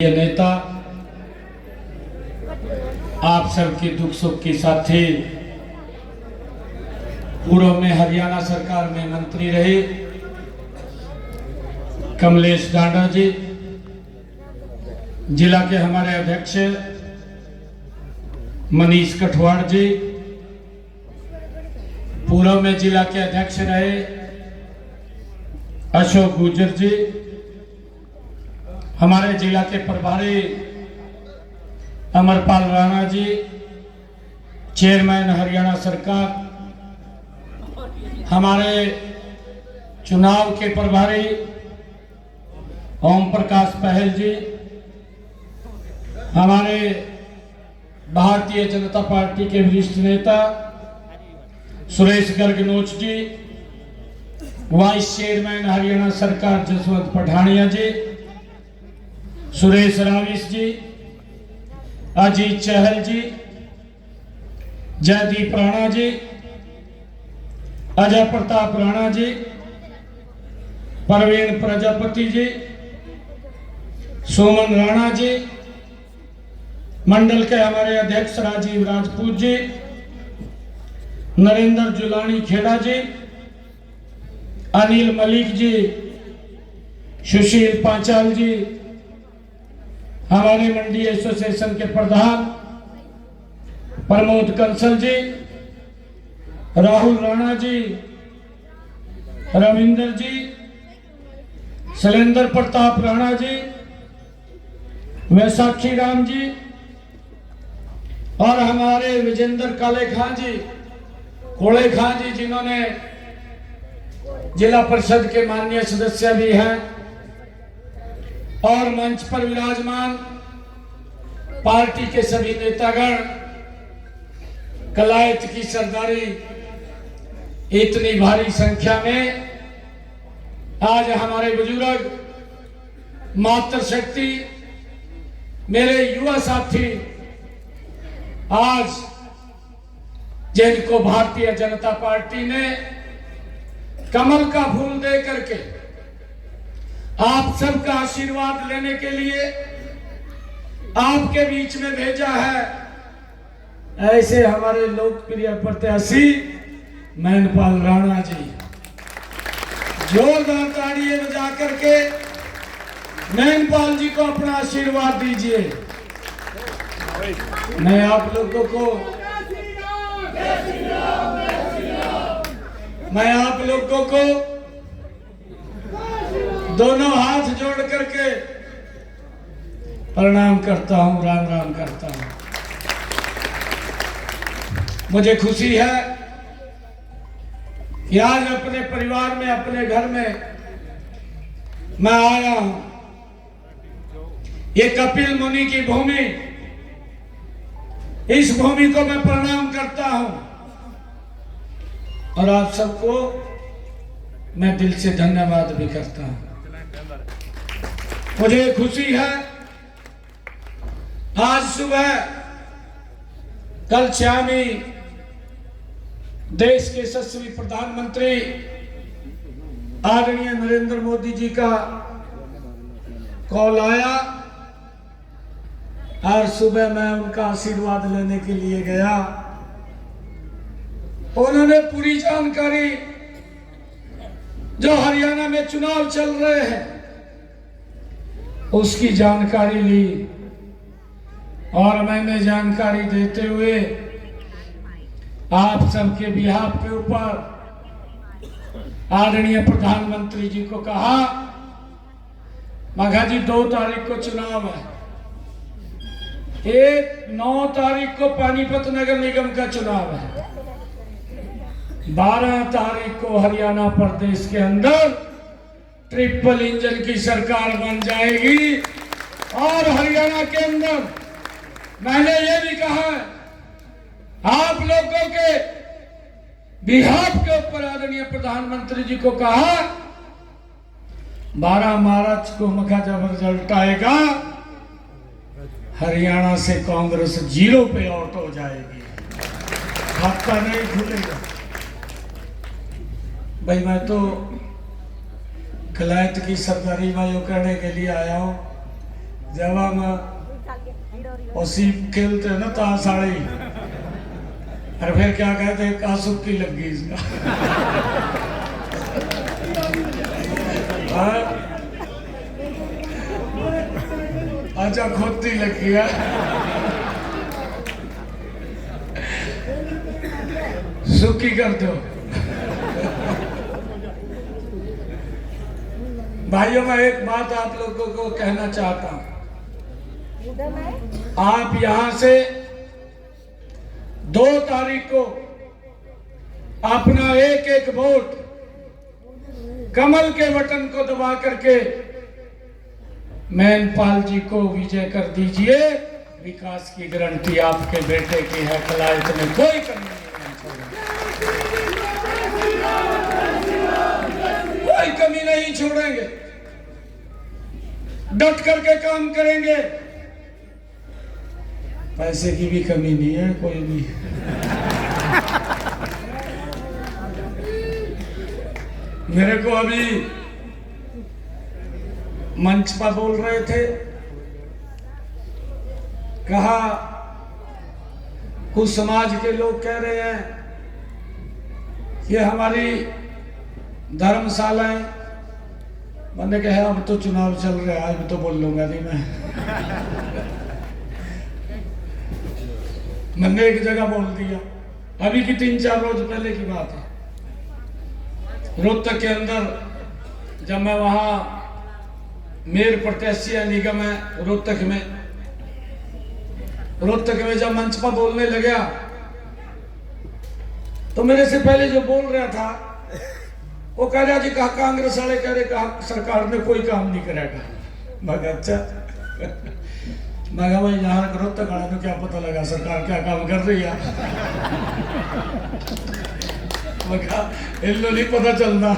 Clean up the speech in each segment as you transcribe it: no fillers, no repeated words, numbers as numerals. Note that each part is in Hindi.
ये नेता आप सबके दुख सुख के साथी, पूर्व में हरियाणा सरकार में मंत्री रहे कमलेश डांडा जी, जिला के हमारे अध्यक्ष मनीष कठवाड़ जी, पूर्व में जिला के अध्यक्ष रहे अशोक गुर्जर जी, हमारे जिला के प्रभारी अमरपाल राणा जी, चेयरमैन हरियाणा सरकार, हमारे चुनाव के प्रभारी ओम प्रकाश पहल जी, हमारे भारतीय जनता पार्टी के वरिष्ठ नेता सुरेश गर्गनोच जी, वाइस चेयरमैन हरियाणा सरकार जसवंत पठानिया जी, सुरेश राविस जी, अजीत चहल जी, जयदीप राणा जी, अजय प्रताप राणा जी, प्रवीण प्रजापति जी, सोमन राणा जी, मंडल के हमारे अध्यक्ष राजीव राजपूत जी, नरेंद्र जुलानी खेड़ा जी, अनिल मलिक जी, सुशील पांचाल जी, हमारे मंडी एसोसिएशन के प्रधान प्रमोद कंसल जी, राहुल राणा जी, रविंदर जी, शैलेंद्र प्रताप राणा जी, वैसाखी राम जी और हमारे विजेंद्र काले खां जी, कोले खां जी, जिन्होंने जिला परिषद के माननीय सदस्य भी हैं, और मंच पर विराजमान पार्टी के सभी नेतागण, कलायत की सरदारी, इतनी भारी संख्या में आज हमारे बुजुर्ग, मातृशक्ति, मेरे युवा साथी, आज जिनको भारतीय जनता पार्टी ने कमल का फूल दे करके आप सबका आशीर्वाद लेने के लिए आपके बीच में भेजा है, ऐसे हमारे लोकप्रिय प्रत्याशी मैनपाल राणा जी, जोरदार ताड़ियां बजा करके मैनपाल जी को अपना आशीर्वाद दीजिए। मैं आप लोगों को दोनों हाथ जोड़ करके प्रणाम करता हूं, राम राम करता हूं। मुझे खुशी है कि आज अपने परिवार में, अपने घर में मैं आया हूं। ये कपिल मुनि की भूमि, इस भूमि को मैं प्रणाम करता हूं और आप सबको मैं दिल से धन्यवाद भी करता हूं। मुझे खुशी है आज सुबह कल शामी देश के यशस्वी प्रधानमंत्री आदरणीय नरेंद्र मोदी जी का कॉल आया और सुबह मैं उनका आशीर्वाद लेने के लिए गया। उन्होंने पूरी जानकारी, जो हरियाणा में चुनाव चल रहे हैं उसकी जानकारी ली और मैंने जानकारी देते हुए आप सबके बिहाफ के ऊपर आदरणीय प्रधानमंत्री जी को कहा, मघा जी 2 तारीख को चुनाव है, 9 तारीख को पानीपत नगर निगम का चुनाव है, 12 तारीख को हरियाणा प्रदेश के अंदर ट्रिपल इंजन की सरकार बन जाएगी और हरियाणा के अंदर मैंने ये भी कहा आप लोगों के बिहाफ के ऊपर आदरणीय प्रधानमंत्री जी को कहा 12 मार्च को मखा जब रिजल्ट आएगा हरियाणा से कांग्रेस 0 पे आउट हो जाएगी, खाता नहीं खुलेगा। भाई मैं तो कलायत की सरदारी में यो कहने के लिए आया हूं जब हम उसी खेलते हैं ना ताशाड़ी, और फिर क्या कहते हैं, कासुक की लग गई इसका। अच्छा खोती लग गया। सुखी कर दो। भाइयों, मैं एक बात आप लोगों को कहना चाहता हूं। आप यहां से 2 तारीख को अपना एक एक वोट कमल के बटन को दबा करके मैनपाल जी को विजय कर दीजिए। विकास की गारंटी आपके बेटे की है, कलायत में कोई कमी नहीं, कोई कमी नहीं छोड़ेंगे, डट करके काम करेंगे। पैसे की भी कमी नहीं है कोई भी। मेरे को अभी मंच पर बोल रहे थे, कहा कुछ समाज के लोग कह रहे हैं ये हमारी धर्मशालाएं। मैंने कहा अब तो चुनाव चल रहा है, अब तो बोल लूंगा नहीं मैं। मैंने एक जगह बोल दिया, अभी की 3-4 रोज पहले की बात है। रोहतक के अंदर जब मैं वहां मेयर प्रत्याशी निगम है रोहतक में जब मंच पर बोलने लगा, तो मेरे से पहले जो बोल रहा था वो कह रहा जी, कहा कांग्रेस वाले कह रहे, कहा सरकार ने कोई काम नहीं करेगा। मगर अच्छा, मैं भाई यहाँ रोहतक आने में क्या पता लगा सरकार क्या काम कर रही है। इल्लो नहीं पता चलना।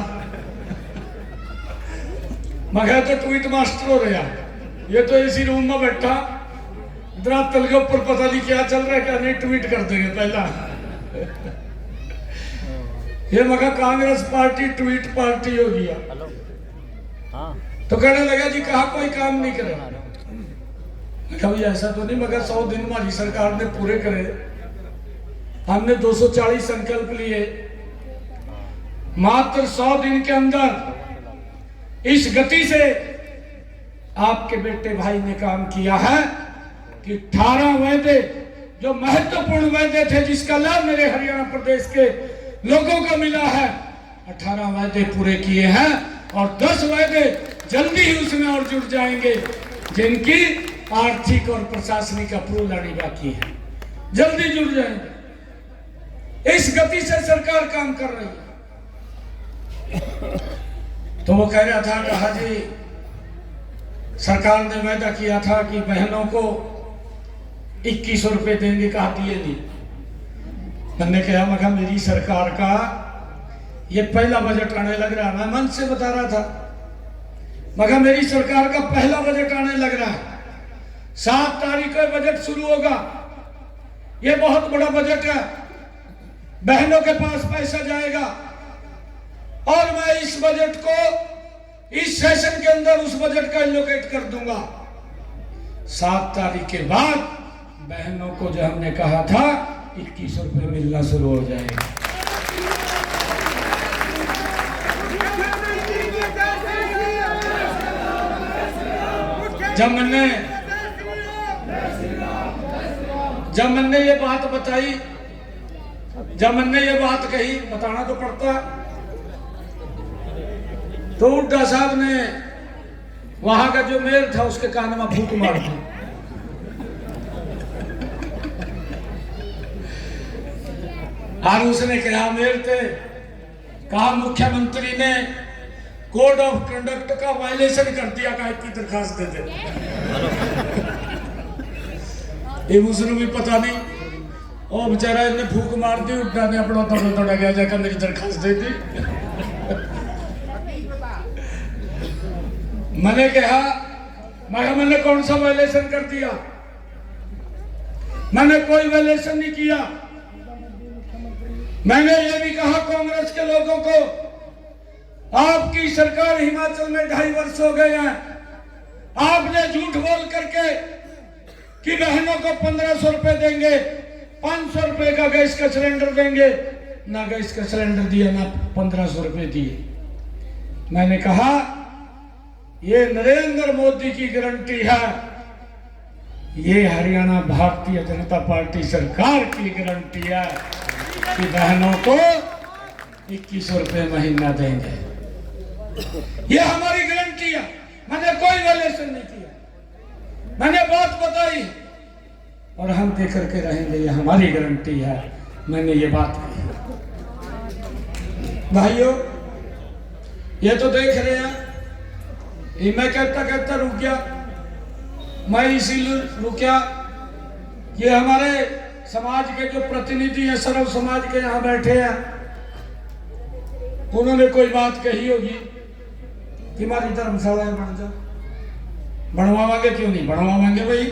मगर तो ट्वीट मास्टर हो रहा, ये तो इसी रूम में बैठा धरातल के ऊपर पता नहीं क्या चल रहा है, क्या नहीं ट्वीट कर देंगे पहला। ये मगर कांग्रेस पार्टी ट्वीट पार्टी हो गया। तो कहने लगा जी, कहा कोई काम नहीं करे। कभी ऐसा तो नहीं, मगर 100 दिन हमारी सरकार ने पूरे करे। हमने 240 संकल्प लिए, मात्र 100 दिन के अंदर इस गति से आपके बेटे भाई ने काम किया है कि 18 वायदे जो महत्वपूर्ण वायदे थे, जिसका लाभ मेरे हरियाणा प्रदेश के लोगों को मिला है, 18 वायदे पूरे किए हैं और 10 वायदे जल्दी ही उसमें और जुड़ जाएंगे, जिनकी आर्थिक और प्रशासनिक अप्रूवल आनी बाकी है, जल्दी जुड़ जाएंगे। इस गति से सरकार काम कर रही है। तो वो कह रहा था, कहा जी सरकार ने वायदा किया था कि बहनों को 2100 रुपए देंगे, कहा दिए नहीं। मैंने कहा, मगर मेरी सरकार का ये पहला बजट आने लग रहा है, मैं मंच से बता रहा था, मगर मेरी सरकार का पहला बजट आने लग रहा है। 7 तारीख को बजट शुरू होगा। ये बहुत बड़ा बजट है, बहनों के पास पैसा जाएगा और मैं इस बजट को इस सेशन के अंदर उस बजट का एलोकेट कर दूंगा। 7 तारीख के बाद बहनों को जो हमने कहा था 2100 रुपए मिलना शुरू हो जाएगा। जब मैंने ये बात बताई, जब मैंने ये बात कही, बताना तो पड़ता, तो हुड्डा साहब ने वहां का जो मेयर था उसके कान में फूंक मार दी। और उसने कहा, मेयर थे, कहा मुख्यमंत्री ने कोड ऑफ कंडक्ट का वायलेशन कर दिया, का की दरखास्त दे दे। ये मुझे भी पता नहीं, और बेचारा इन्हें फूंक मार दी, हुड्डा ने अपना थोड़ा गया जाकर मेरी दरखास्त दे दी। मैंने कहा, मैंने कौन सा वायलेशन कर दिया? मैंने कोई वायलेशन नहीं किया। मैंने ये भी कहा कांग्रेस के लोगों को, आपकी सरकार हिमाचल में 2.5 वर्ष हो गए हैं, आपने झूठ बोल करके कि बहनों को 1500 रुपए देंगे, 500 रुपए का गैस का सिलेंडर देंगे, ना गैस का सिलेंडर दिया ना 1500 रुपए दिए। मैंने कहा ये नरेंद्र मोदी की गारंटी है, ये हरियाणा भारतीय जनता पार्टी सरकार की गारंटी है कि बहनों को 2100 रुपए महीना देंगे। ये हमारी गारंटी है। मैंने कोई वैल्यूएशन नहीं किया, मैंने बात बताई और हम दे करके रहेंगे, ये हमारी गारंटी है। मैंने ये बात कही। भाइयों, ये तो देख रहे हैं, ये मैं कहता कहता रुक गया। मैं इसीलिए रुका कि हमारे समाज के जो प्रतिनिधि हैं, सर्व समाज के यहाँ बैठे हैं, उन्होंने कोई बात कही होगी कि हमारी धर्मशालाएं बन जाओ। बनवाओगे क्यों नहीं बनवाएंगे भाई,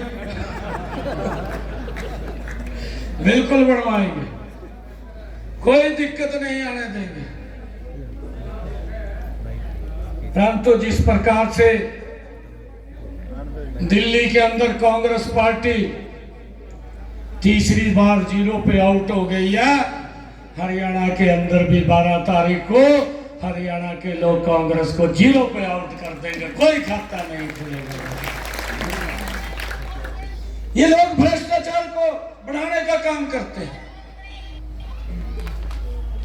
बिल्कुल बनवाएंगे, कोई दिक्कत नहीं आने देंगे। परंतु जिस प्रकार से दिल्ली के अंदर कांग्रेस पार्टी तीसरी बार 0 पे आउट हो गई है, हरियाणा के अंदर भी 12 तारीख को हरियाणा के लोग कांग्रेस को 0 पे आउट कर देंगे, कोई खाता नहीं खुलेगा। ये लोग भ्रष्टाचार को बढ़ाने का काम करते हैं।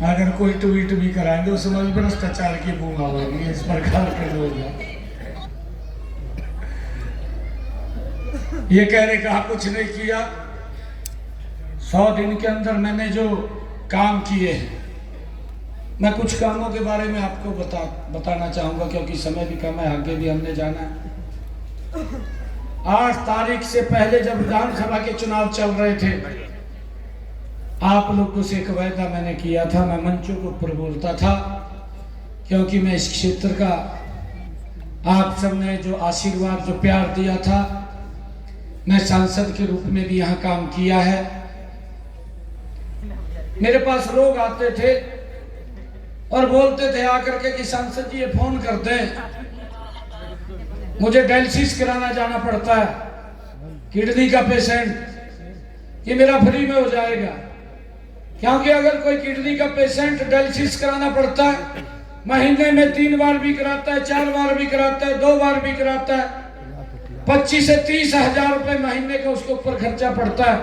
अगर कोई ट्वीट भी कराएंगे उसमें भ्रष्टाचार की बूंगा होगी। इस प्रकार के लोग हैं। ये कहने का कुछ नहीं किया। 100 दिन के अंदर मैंने जो काम किए हैं, मैं कुछ कामों के बारे में आपको बताना चाहूंगा, क्योंकि समय भी कम है, आगे भी हमने जाना है। 8 तारीख से पहले जब विधानसभा के चुनाव चल रहे थे, आप लोगों से एक वायदा मैंने किया था, मैं मंचों के ऊपर बोलता था, क्योंकि मैं इस क्षेत्र का आप सबने जो आशीर्वाद जो प्यार दिया था, मैं सांसद के रूप में भी यहाँ काम किया है। मेरे पास लोग आते थे और बोलते थे आकर के कि सांसद जी ये फोन करते हैं, मुझे डायलिसिस कराना जाना पड़ता है, किडनी का पेशेंट, ये मेरा फ्री में हो जाएगा। क्योंकि अगर कोई किडनी का पेशेंट डायलिसिस कराना पड़ता है, महीने में 3 बार भी कराता है, 4 बार भी कराता है, 2 बार भी कराता है, 25 से 30 हजार रुपए महीने का उसके ऊपर खर्चा पड़ता है।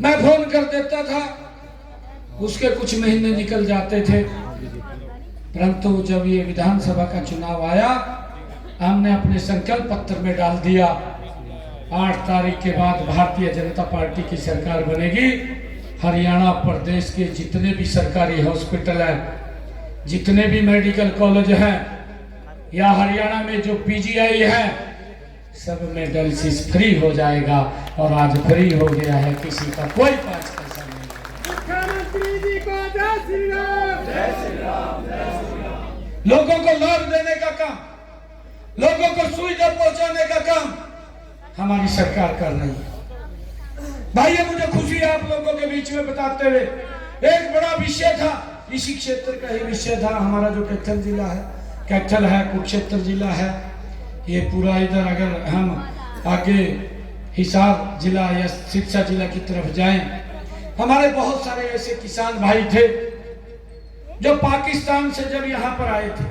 मैं फोन कर देता था, उसके कुछ महीने निकल जाते थे। परंतु जब ये विधानसभा का चुनाव आया, हमने अपने संकल्प पत्र में डाल दिया, 8 तारीख के बाद भारतीय जनता पार्टी की सरकार बनेगी। हरियाणा प्रदेश के जितने भी सरकारी हॉस्पिटल हैं, जितने भी मेडिकल कॉलेज हैं, या हरियाणा में जो पीजीआई है, सब में डायलिसिस फ्री हो जाएगा। और आज फ्री हो गया है, किसी का कोई 5 पैसा नहीं। मुख्यमंत्री जी को जय श्री राम, जय श्री राम, जय श्री राम। लोगों को लाभ देने का काम, लोगों को सुविधा पहुंचाने का काम हमारी सरकार कर रही है। भाई मुझे खुशी है आप लोगों के बीच में बताते हुए, एक बड़ा विषय था, इसी क्षेत्र का ही विषय था। हमारा जो कैथल जिला है, कैथल है, कुरुक्षेत्र जिला है, ये पूरा इधर अगर हम आगे हिसार जिला या सिरसा जिला की तरफ जाएं, हमारे बहुत सारे ऐसे किसान भाई थे जो पाकिस्तान से जब यहाँ पर आए थे,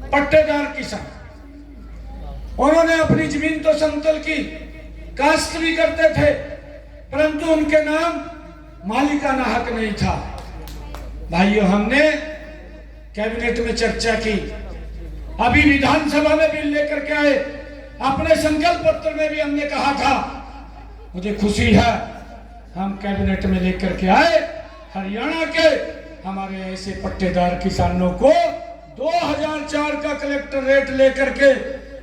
पट्टेदार किसान, उन्होंने अपनी जमीन तो समतल की, काश्त भी करते थे, परंतु उनके नाम मालिकाना हक नहीं था। भाइयों, हमने कैबिनेट में चर्चा की, अभी विधानसभा में बिल लेकर के आए, अपने संकल्प पत्र में भी हमने कहा था। मुझे खुशी है हम कैबिनेट में लेकर के आए, हरियाणा के हमारे ऐसे पट्टेदार किसानों को 2004 का कलेक्टर रेट लेकर के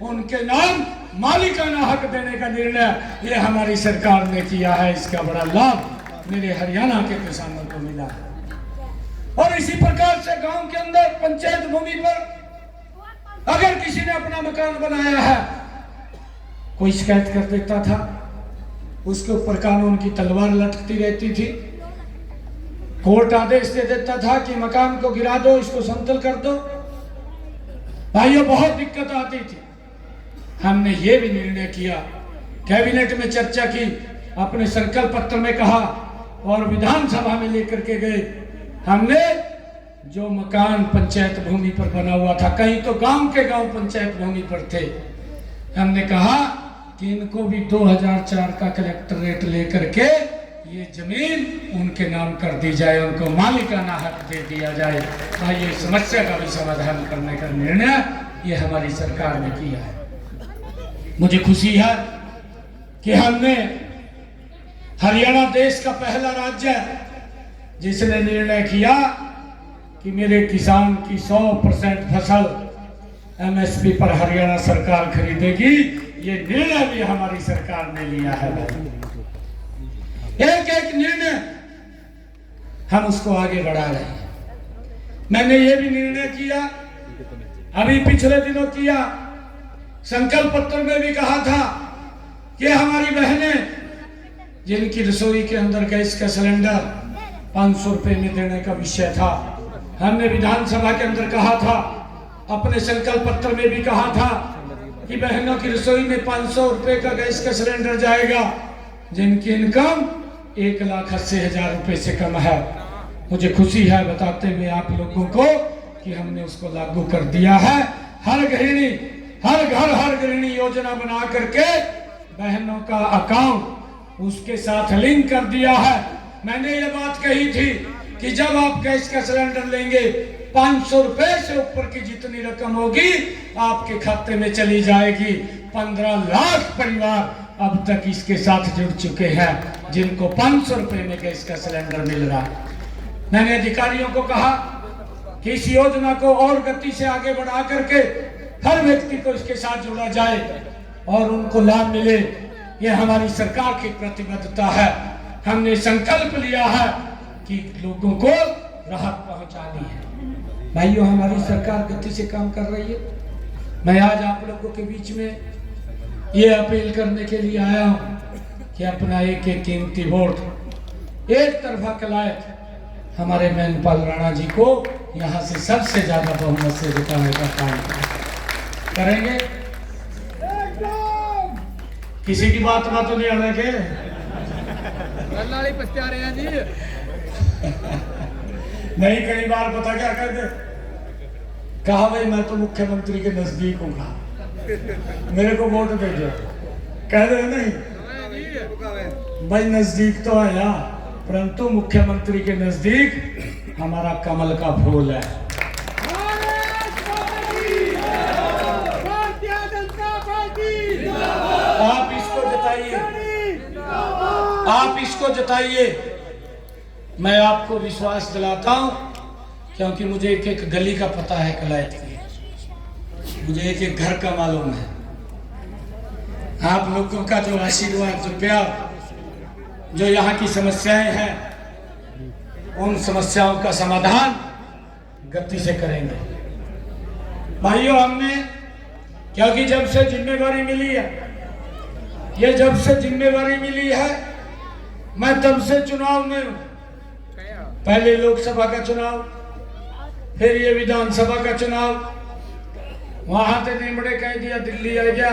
उनके नाम मालिकाना हक देने का निर्णय ये हमारी सरकार ने किया है। इसका बड़ा लाभ मेरे हरियाणा के किसानों को मिला है। और इसी प्रकार से गांव के अंदर पंचायत भूमि पर अगर किसी ने अपना मकान बनाया है, कोई शिकायत कर देता था, उसके ऊपर कानून की तलवार लटकती रहती थी। कोर्ट आदेश दे देता था कि मकान को गिरा दो, इसको समतल कर दो। भाइयों, बहुत दिक्कत आती थी। हमने ये भी निर्णय किया, कैबिनेट में चर्चा की, अपने संकल्प पत्र में कहा और विधानसभा में लेकर के गए। हमने जो मकान पंचायत भूमि पर बना हुआ था, कहीं तो गांव के गांव पंचायत भूमि पर थे, हमने कहा कि इनको भी 2004 का कलेक्टरेट लेकर के ये जमीन उनके नाम कर दी जाए, उनको मालिकाना हक दे दिया जाए। ये समस्या का भी समाधान करने का निर्णय ये हमारी सरकार ने किया है। मुझे खुशी है कि हमने हरियाणा देश का पहला राज्य है जिसने निर्णय किया कि मेरे किसान की 100% फसल एमएसपी पर हरियाणा सरकार खरीदेगी। ये निर्णय भी हमारी सरकार ने लिया है। एक एक निर्णय हम उसको आगे बढ़ा रहे हैं। मैंने ये भी निर्णय किया, अभी पिछले दिनों किया, संकल्प पत्र में भी कहा था कि हमारी बहनें जिनकी रसोई के अंदर गैस का सिलेंडर 500 रुपए में देने का विषय था, हमने विधानसभा के अंदर कहा था, अपने संकल्प पत्र में भी कहा था कि बहनों की रसोई में 500 रुपए का गैस का सिलेंडर जाएगा जिनकी इनकम 1,80,000 रुपए से कम है। मुझे खुशी है बताते हुए आप लोगों को कि हमने उसको लागू कर दिया है। हर गृहिणी, हर घर, हर गृहिणी योजना बना करके बहनों का अकाउंट उसके साथ लिंक कर दिया है। मैंने ये बात कही थी कि जब आप गैस का सिलेंडर लेंगे 500 रुपए से ऊपर की जितनी रकम होगी आपके खाते में चली जाएगी। 15 लाख परिवार अब तक इसके साथ जुड़ चुके हैं जिनको 500 रुपए में गैस का सिलेंडर मिल रहा है। मैंने अधिकारियों को कहा कि इस योजना को और गति से आगे बढ़ा करके हर व्यक्ति को इसके साथ जोड़ा जाए और उनको लाभ मिले। ये हमारी सरकार की प्रतिबद्धता है। हमने संकल्प लिया है कि लोगों को राहत पहुंचानी है। भाइयों, हमारी सरकार गति से काम कर रही है। मैं आज आप लोगों के बीच में ये अपील करने के लिए आया हूं कि अपना एक एक कीमती वोट एक तरफा कलायत हमारे मैनपाल राणा जी को यहाँ से सबसे ज्यादा बहुमत से जिताने का काम करेंगे। किसी की बात तो नहीं आने के रहे हैं जी। नहीं, कई बार पता क्या कहते, कहा भाई मैं तो मुख्यमंत्री के नजदीक हूँ, मेरे को वोट दे दो। कह रहे नहीं भाई, नजदीक तो आया परंतु मुख्यमंत्री के नजदीक हमारा कमल का फूल है। आप इसको जताइए, आप इसको जताइए। मैं आपको विश्वास दिलाता हूं क्योंकि मुझे एक एक गली का पता है कलायत की, मुझे एक एक घर का मालूम है। आप लोगों का जो आशीर्वाद, जो प्यार, जो यहाँ की समस्याएं हैं, उन समस्याओं का समाधान गति से करेंगे। भाइयों, हमने क्योंकि जब से जिम्मेवारी मिली है, ये जब से जिम्मेवारी मिली है, मैं तब से चुनाव में हूं। पहले लोकसभा का चुनाव, फिर ये विधानसभा का चुनाव, वहां से निमड़े कह दिया दिल्ली आ गया,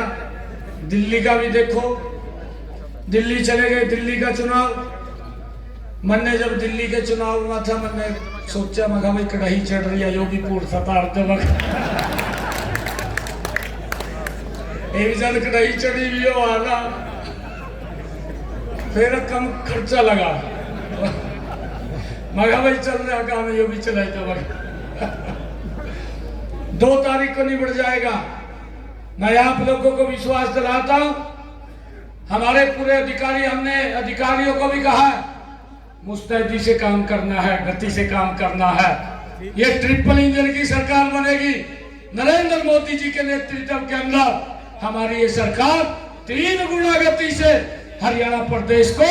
दिल्ली का भी देखो, दिल्ली चले गए, दिल्ली का चुनाव। मैंने जब दिल्ली के चुनाव हुआ था, मैंने सोचा मैं भाई कढ़ाई चढ़ रही है योगीपुर सतारते वक्त एक जन कढ़ाई चढ़ी भी हो आना, फिर कम खर्चा लगा, मगा भाई चल रहा काम ये भी चलाए तो 2 तारीख को निबट जाएगा। मैं आप लोगों को विश्वास दिलाता हूं, हमारे पूरे अधिकारी, हमने अधिकारियों को भी कहा है मुस्तैदी से काम करना है, गति से काम करना है। ये ट्रिपल इंजन की सरकार बनेगी। नरेंद्र मोदी जी के नेतृत्व के अंदर हमारी ये सरकार 3 गुना गति से हरियाणा प्रदेश को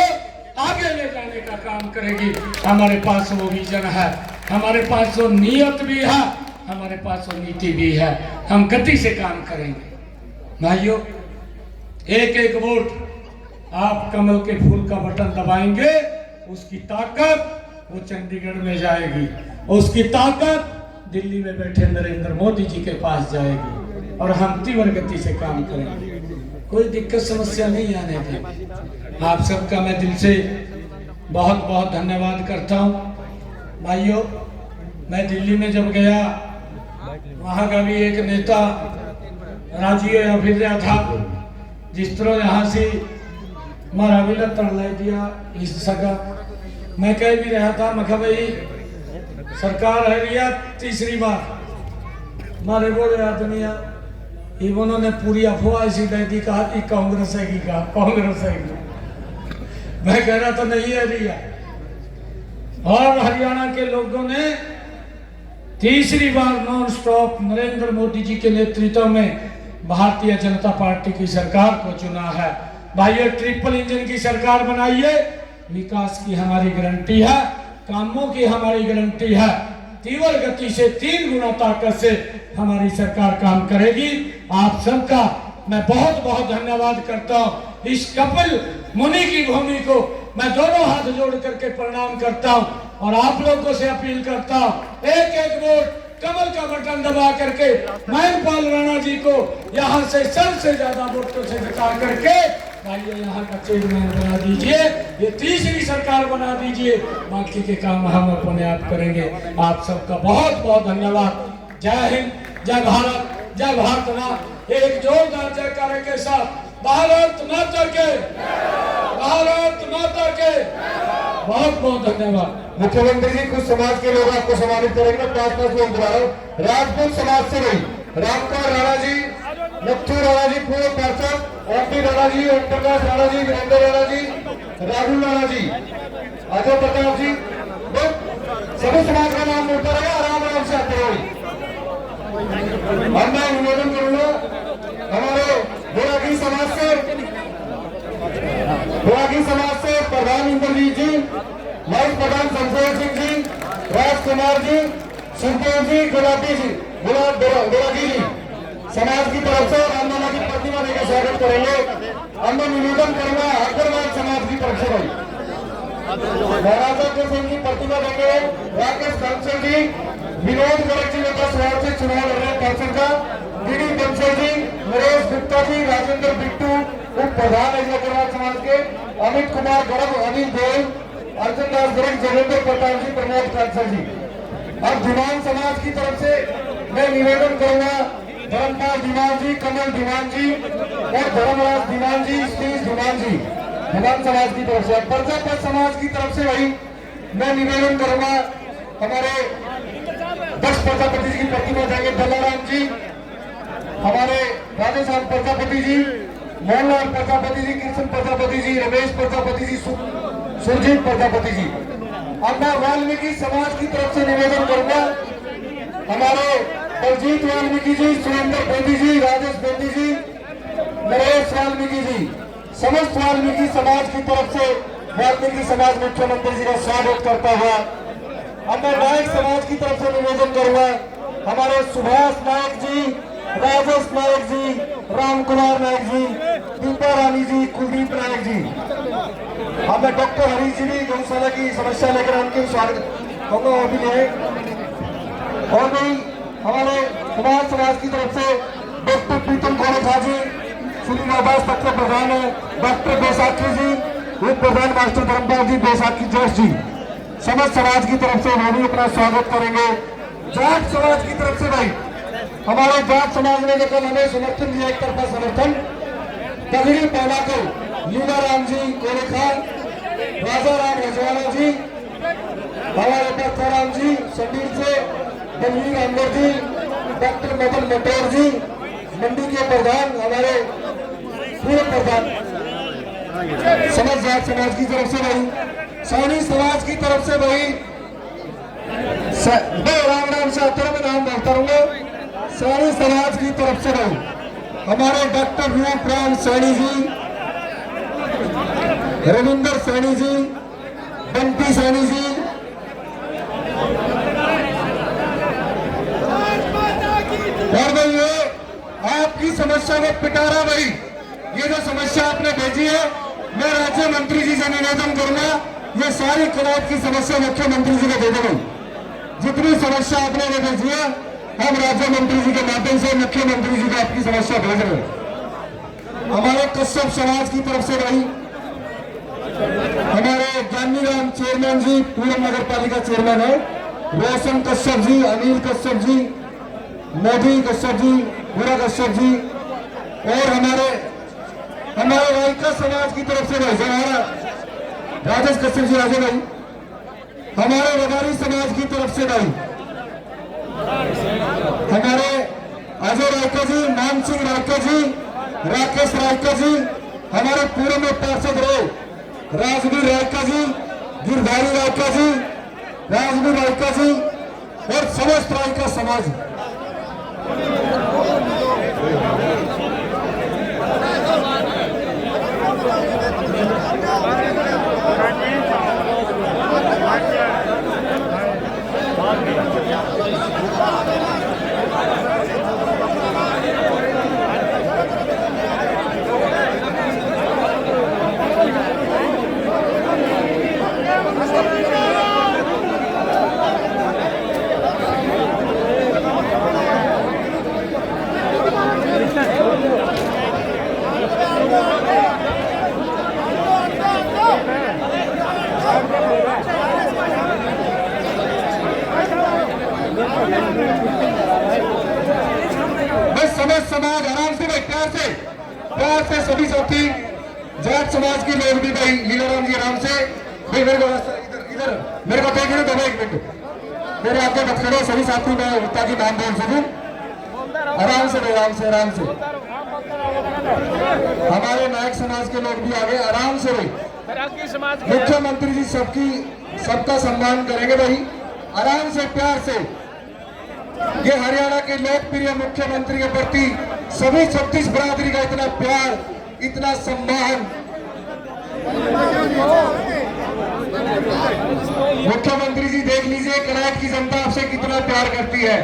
आगे ले जाने का काम करेगी। हमारे पास वो विजन है, हमारे पास वो नियत भी है, हमारे पास वो नीति भी है। हम गति से काम करेंगे। भाइयों, एक एक वोट आप कमल के फूल का बटन दबाएंगे, उसकी ताकत वो चंडीगढ़ में जाएगी, उसकी ताकत दिल्ली में बैठे नरेंद्र मोदी जी के पास जाएगी। और हम तीव्र गति से काम करेंगे। कोई दिक्कत समस्या नहीं आने देंगे। आप सबका मैं दिल से बहुत बहुत धन्यवाद करता हूँ। भाइयों, मैं दिल्ली में जब गया, वहाँ का भी एक नेता राजीव या फिर रहा था, जिस तरह यहाँ से मारा विला तड़लाई दिया इस सगा। मैं कह भी रहा था, मैं भाई सरकार है रिया तीसरी बार मारे बोले आदमी इन्होंने पूरी अफवाह ऐसी दे दी, कहा कि कांग्रेस है कि कहा कांग्रेस है। मैं कह रहा था नहीं है रिया। और हरियाणा के लोगों ने तीसरी बार नॉन स्टॉप नरेंद्र मोदी जी के नेतृत्व में भारतीय जनता पार्टी की सरकार को चुना है। भाइयों, ट्रिपल इंजन की सरकार बनाइए। विकास की हमारी गारंटी है, कामों की हमारी गारंटी है। तीव्र गति से 3 गुना ताकत से हमारी सरकार काम करेगी। आप सबका मैं बहुत बहुत धन्यवाद करता हूँ। इस कपिल मुनि की भूमि को मैं दोनों हाथ जोड़ करके प्रणाम करता हूँ और आप लोगों से अपील करता हूँ, एक एक वोट कमल का बटन दबा करके महिपाल राणा जी को यहाँ से सबसे ज्यादा वोटों से जिता करके भाइयों यहाँ का चेयरमैन बना दीजिए। ये तीसरी सरकार बना दीजिए, बाकी के काम हम अपने आप करेंगे। आप सबका बहुत बहुत धन्यवाद। जय हिंद, जय भारत, जय भारत मां। एक जोरदार जयकारे के साथ भारत माता के, भारत माता के। बहुत बहुत धन्यवाद। मुख्यमंत्री जी, कुछ समाज के लोग आपको सम्मानित करेंगे। 5 लोग दोबारा राजपूत समाज से नहीं, रामकुमार राणा जी, मुक्तू राणा जी, पूर्व पार्षद, ओपी राणा जी, ओम प्रकाश राणा जी, वीरेंद्र राणा जी, राहुल राणा जी, अजय प्रताप जी, सभी समाज का नाम बोलता रहे, आराम आराम से आते रहे। मैं निवेदन करूंगा हमारे बोरागी समाज से प्रधान इंद्रजीत जी, वाइस प्रधान शमशेर सिंह जी, राजकुमार जी, सुखदेव जी, गुलाबी जी, बोरागी जी समाज की तरफ से रामलाला की प्रतिमा देकर स्वागत करेंगे। हम निवेदन करूंगा अग्रवाल समाज की तरफ से भाई महाराजा के सिंह की प्रतिमा देंगे। राकेश कांसल जी, विनोद गर्ग जी नेता स्वार से चुनाव लड़ रहे पार्षद का, डी बंसल जी, नरेश गुप्ता जी, राजेंद्र बिट्टू उप प्रधान है अग्रवाल समाज के, अमित कुमार गर्ग, अनिल गोयल, अर्जुन दास गर्ग, जगेंद्र प्रताप जी, प्रमोद कांसल जी। अब धीमान समाज की तरफ से मैं निवेदन करूंगा धर्मपाल धीमान जी, कमल धीमान जी और धर्मराज धीमान जी, श्रीज धीमान जी, धीमान समाज की तरफ से। प्रजापत समाज की तरफ से भाई मैं निवेदन करूंगा हमारे 10 प्रजापति जी की प्रतिमा देंगे। दलाराम जी, हमारे राधेश्याम प्रजापति जी, मोहनलाल प्रजापति जी, कृष्ण प्रजापति जी, रमेश प्रजापति जी, सुरजीत प्रजापति जी। अब मैं वाल्मीकि समाज की तरफ से निवेदन करूंगा हमारे बलजीत वाल्मीकि जी, सुरेंद्र बेदी जी, राजेश बेदी जी, नरेश वाल्मीकि जी, समस्त वाल्मीकि समाज की तरफ से वाल्मीकि समाज मुख्यमंत्री जी का स्वागत करता हुआ अब मैं नायक समाज की तरफ से निवेदन करूंगा हमारे सुभाष नायक जी, राजेश नायक जी, राम कुमार नायक जी, दीपा रानी जी, कुलदीप नायक जी। अब मैं डॉक्टर हरीश जी भी गौशाला की समस्या लेकर उनके स्वागत होगा वो भी है। और भी हमारे कुमार समाज की तरफ से डॉक्टर प्रीतम कोलेखा जी, श्री नवाज पत्र प्रधान है डॉक्टर बैसाखी जी, उप प्रधान मास्टर धर्मपाल जी, बैसाखी जोश जी, समस्त समाज की तरफ से वो भी अपना स्वागत करेंगे। जाट समाज की तरफ से भाई हमारे जाट समाज ने जो कल हमें समर्थन दिया, एक तरफा समर्थन, पगड़ी पहना को लीला राम जी कोलेखा, राजा राम हजवाला जी, हमारे पत्थराम जी शबीर से, बलवीर अमर जी, डॉक्टर मदन मटोर जी, मंडी के प्रधान हमारे पूर्व प्रधान समझ जाट समाज की तरफ से भाई, सैनी समाज की तरफ से भाई मैं राम राम से आता मैं नाम बोलता रहूंगा। सैनी समाज की तरफ से भाई हमारे डॉक्टर रूप राम सैनी जी, रविंदर सैनी जी, बंटी सैनी जी, और भाई ये आपकी समस्या को पिटारा भाई, ये जो समस्या आपने भेजी है मैं राज्य मंत्री जी से निवेदन करूंगा ये सारी क्लॉट की समस्या मुख्यमंत्री जी को दे दो। जितनी समस्या आपने भेजी है हम राज्य मंत्री जी के माध्यम से मुख्यमंत्री जी को आपकी समस्या भेज रहे हैं। हमारे कश्यप समाज की तरफ से भाई हमारे ज्ञानीराम चेयरमैन जी, पूर्व नगर पालिका चेयरमैन है, रोशन कश्यप जी, अनिल कश्यप जी, मोदी कश्यप जी, पूरा कश्यप जी, और हमारे रायका समाज की तरफ से भाई हमारा राजेश कश्यप जी, राजे भाई, हमारे रबारी समाज की तरफ से भाई हमारे अजय रायका जी, मान सिंह रायका जी, राकेश रायका जी, हमारे पूर्व में पार्षद रहे राजवीर रायका जी, गिरधारी रायका जी, राजवीर रायका जी और समस्त रायका समाज। बस समस्त समाज आराम से भाई, प्यार से सभी साथी जाट समाज के लोग भी भाई, लीलाराम जी आराम से भाई, मेरे को इधर मेरे को देखिए दो एक मिनट मेरे आगे मत करो सभी साथी, मैं ताकि नाम बोल सकूं। आराम से आराम से हमारे नायक समाज के लोग भी आगे आराम से भाई, मुख्यमंत्री जी सबका सम्मान करेंगे भाई, आराम से प्यार से। ये हरियाणा के लोकप्रिय मुख्यमंत्री के प्रति सभी 36 बरादरी का इतना प्यार, इतना सम्मान। मुख्यमंत्री जी देख लीजिए कनाट की जनता आपसे कितना प्यार करती है,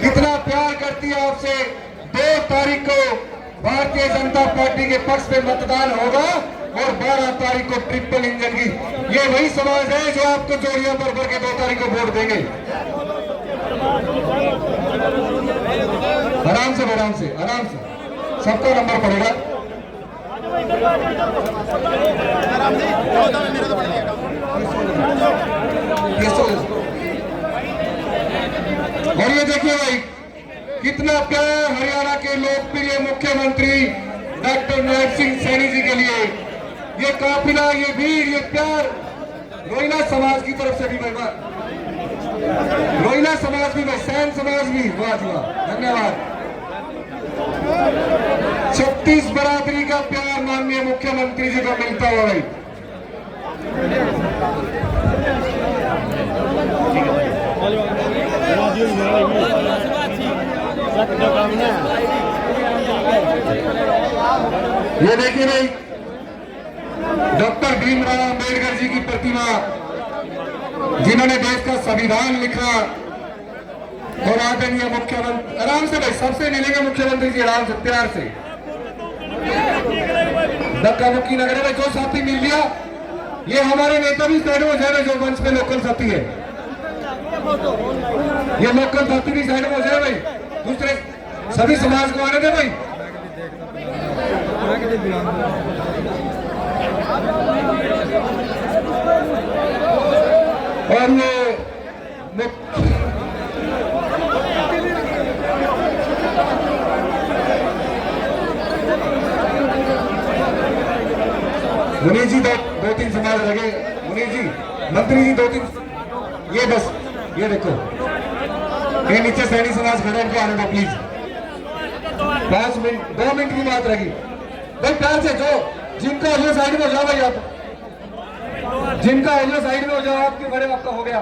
कितना प्यार करती है आपसे। 2 तारीख को भारतीय जनता पार्टी के पक्ष में मतदान होगा और 12 तारीख को ट्रिपल इंजन की, ये वही समाज है जो आपको जोड़ियां पर भर के 2 तारीख को वोट देंगे। आराम से सबका नंबर पड़ेगा। और ये देखिए भाई कितना प्यार हरियाणा के लोकप्रिय मुख्यमंत्री डॉक्टर नरसिंह सिंह सैनी जी के लिए, ये काफिला, ये वीर, ये प्यार रोहिला समाज की तरफ से भी भाई, रोहिला समाज भी भाई, सैन समाज भी, वाह जी वाह, धन्यवाद। 36 बरादरी का प्यार माननीय मुख्यमंत्री जी को मिलता हुआ भाई। ये देखिए भाई डॉक्टर भीमराव अंबेडकर जी की प्रतिमा, जिन्होंने देश का संविधान लिखा, और आदरणीय मुख्यमंत्री, आराम से भाई सबसे मिलेंगे मुख्यमंत्री जी, आराम से प्यार से, धक्का मुक्की न करे भाई। जो साथी मिल लिया, ये हमारे नेता भी साइड में जाए, जो मंच पे लोकल साथी है, ये लोकल साथी भी साइड में हो जाए भाई, दूसरे सभी समाज को आने दे भाई। और ये मुनीष जी दो तीन समाज लगे, मुनीष जी, मंत्री जी 2-3, ये बस ये देखो, ये नीचे सैनी समाज खड़े, इनको आने दो प्लीज। 5 मिनट 2 मिनट की बात रही भाई, प्यार से। जो जिनका हो साइड में हो जाओ भाई, आप जिनका हो साइड में हो जाओ, आपके बड़े आपका हो गया।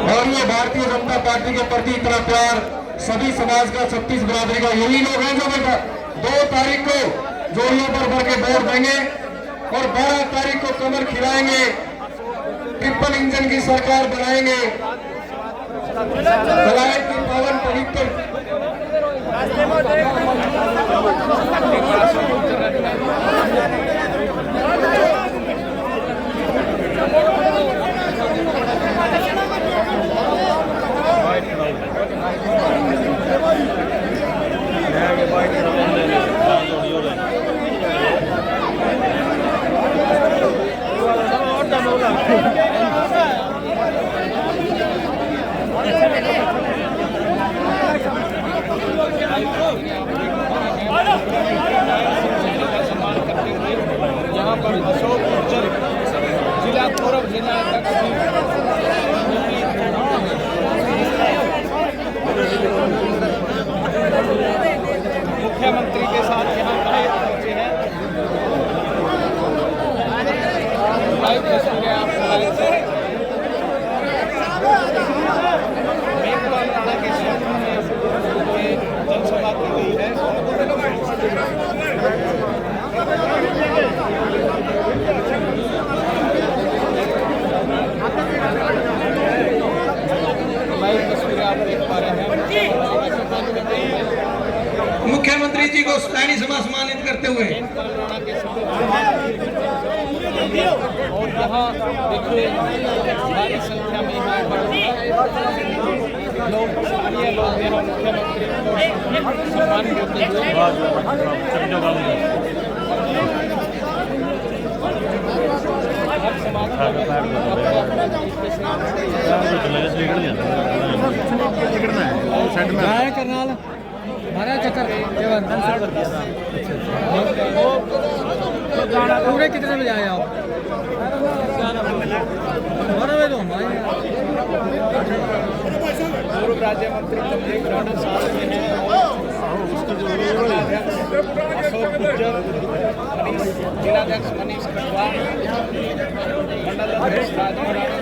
और ये भारतीय जनता पार्टी के प्रति इतना प्यार सभी समाज का, 36 बरादरी का, यही लोग हैं जो 2 तारीख को जोड़ियों पर भर के वोट देंगे और 12 तारीख को कमर खिलाएंगे, ट्रिपल इंजन की सरकार बनाएंगे कलायत की पावन पवित्र यहाँ पर अशोक गुर्जर जिला पूर्व जिला मुख्यमंत्री के साथ यहाँ पर पहुंचे हैं। लाइव तस्वीरें आपको लाइव से मेघवाल राणा के क्षेत्र में जनसभा की गई है। लाइव तस्वीरें आप देख पा रहे हैं। मुख्यमंत्री जी को स्थानीय सभा सम्मानित करते हुए और यहाँ देखिए भारी संख्या में यहाँ पर लोग स्थानीय लोग यहाँ मुख्यमंत्री को सम्मान देते हुए हर समाज करनाल हमारा चक्कर पूरे कितने बजे आए आप? 12 बजे तो हम आए। पूर्व राज्य मंत्री तमलीग राणा साथ में हैं अशोक गुर्जर, जिलाध्यक्ष मनीष खटवाल, मंडल अध्यक्ष राजू राणा